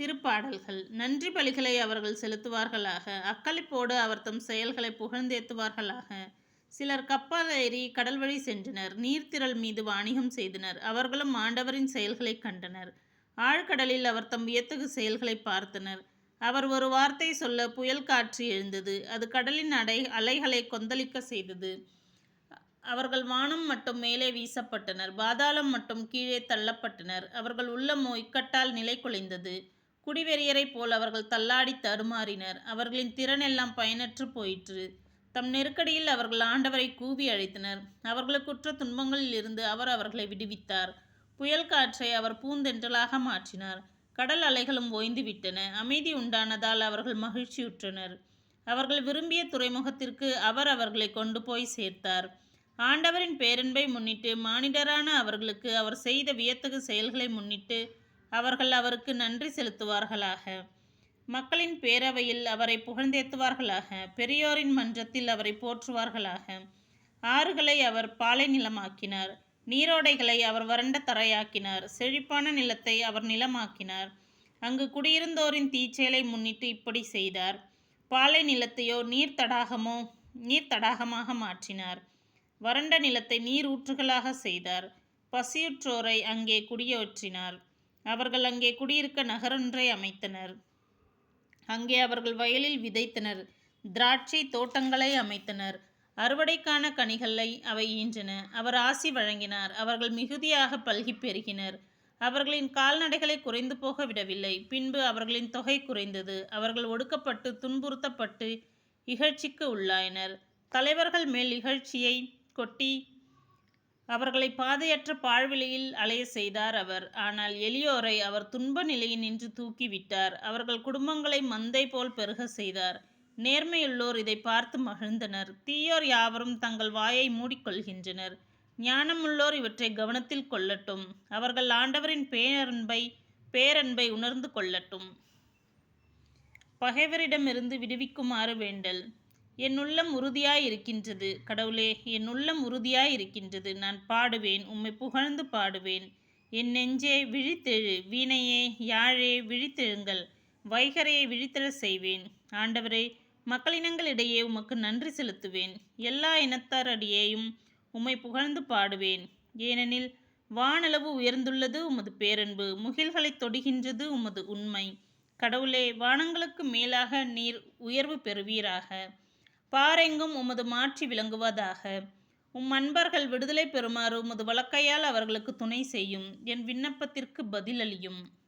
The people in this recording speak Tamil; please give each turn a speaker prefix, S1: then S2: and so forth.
S1: திருப்பாடல்கள். நன்றி பலிகளை அவர்கள் செலுத்துவார்களாக. அக்களிப்போடு அவர் தம் செயல்களை புகழ்ந்தேத்துவார்களாக. சிலர் கப்பல் ஏறி கடல் வழி சென்றனர். நீர்த்திரள் மீது வாணிகம் செய்தனர். அவர்களும் ஆண்டவரின் செயல்களைக் கண்டனர். ஆழ்கடலில் அவர் தம் வியத்தகு செயல்களை பார்த்தனர். அவர் ஒரு வார்த்தை சொல்ல புயல் காற்று எழுந்தது. அது கடலின் அலைகளை கொந்தளிக்க செய்தது. அவர்கள் வானம் மட்டும் மேலே வீசப்பட்டனர். பாதாளம் மட்டும் கீழே தள்ளப்பட்டனர். அவர்கள் உள்ளமோ இக்கட்டால் நிலை குலைந்தது. குடிவெறியரைப் போல் அவர்கள் தள்ளாடி தடுமாறினர். அவர்களின் திறனெல்லாம் பயனற்று போயிற்று. தம் நெருக்கடியில் அவர்கள் ஆண்டவரை கூவி அழைத்தனர். அவர்களுக்குற்ற துன்பங்களில் இருந்து அவர் அவர்களை விடுவித்தார். புயல் காற்றை அவர் பூந்தென்றலாக மாற்றினார். கடல் அலைகளும் ஓய்ந்துவிட்டன. அமைதி உண்டானதால் அவர்கள் மகிழ்ச்சியுற்றனர். அவர்கள் விரும்பிய துறைமுகத்திற்கு அவர் அவர்களை கொண்டு போய் சேர்த்தார். ஆண்டவரின் பேரன்பை முன்னிட்டு மானிடரான அவர்களுக்கு அவர் செய்த வியத்தகு செயல்களை முன்னிட்டு அவர்கள் அவருக்கு நன்றி செலுத்துவார்களாக. மக்களின் பேரவையில் அவரை புகழ்ந்தேத்துவார்களாக. பெரியோரின் மன்றத்தில் அவரை போற்றுவார்களாக. ஆறுகளை அவர் பாலை நிலமாக்கினார். நீரோடைகளை அவர் வறண்ட தரையாக்கினார். செழிப்பான நிலத்தை அவர் நிலமாக்கினார். அங்கு குடியிருந்தோரின் தீச்செயலை முன்னிட்டு இப்படி செய்தார். பாலை நிலத்தையோ நீர்த்தடாகமாக மாற்றினார். வறண்ட நிலத்தை நீர் ஊற்றுகளாக செய்தார். பசியுற்றோரை அங்கே குடியேற்றினார். அவர்கள் அங்கே குடியிருக்க நகரொன்றை அமைத்தனர். அங்கே அவர்கள் வயலில் விதைத்தனர். திராட்சை தோட்டங்களை அமைத்தனர். அறுவடைக்கான கனிகளை அவை ஈன்றன. அவர் ஆசி வழங்கினார். அவர்கள் மிகுதியாக பல்கி பெருகினர். அவர்களின் கால்நடைகளை குறைந்து போக விடவில்லை. பின்பு அவர்களின் தொகை குறைந்தது. அவர்கள் ஒடுக்கப்பட்டு துன்புறுத்தப்பட்டு இகழ்ச்சிக்கு உள்ளாயினர். தலைவர்கள் மேல் இகழ்ச்சியை கொட்டி அவர்களை பாதையற்ற பாழ்விலையில் அலைய செய்தார் அவர். ஆனால் எளியோரை அவர் துன்ப நிலையினின்று தூக்கிவிட்டார். அவர்கள் குடும்பங்களை மந்தை போல் பெருக செய்தார். நேர்மையுள்ளோர் இதை பார்த்து மகிழ்ந்தனர். தீயோர் யாவரும் தங்கள் வாயை மூடிக்கொள்கின்றனர். ஞானமுள்ளோர் இவற்றை கவனத்தில் கொள்ளட்டும். அவர்கள் ஆண்டவரின் பேரன்பை உணர்ந்து கொள்ளட்டும். பகைவரிடமிருந்து விடுவிக்குமாறு வேண்டல். என் உள்ளம் உறுதியாய் இருக்கின்றது. கடவுளே, என் உள்ளம் உறுதியாய் இருக்கின்றது. நான் பாடுவேன், உம்மை புகழ்ந்து பாடுவேன். என் நெஞ்சே விழித்தெழு. வீணையே யாழே விழித்தெழுங்கள். வைகரையை விழித்தெழச் செய்வேன். ஆண்டவரே, மக்களினங்களிடையே உமக்கு நன்றி செலுத்துவேன். எல்லா இனத்தாரிடையேயும் உம்மை புகழ்ந்து பாடுவேன். ஏனெனில் வானளவு உயர்ந்துள்ளது உமது பேரன்பு. முகில்களைத் தொடுகின்றது உமது உண்மை. கடவுளே, வானங்களுக்கு மேலாக நீர் உயர்வு பெறுவீராக. பாரெங்கும் உமது மாட்சி விளங்குவதாக. உம் அன்பர்கள் விடுதலை பெறுமாறு உமது வலக்கையால் அவர்களுக்கு துணை செய்யும். என் விண்ணப்பத்திற்கு பதிலளியும்.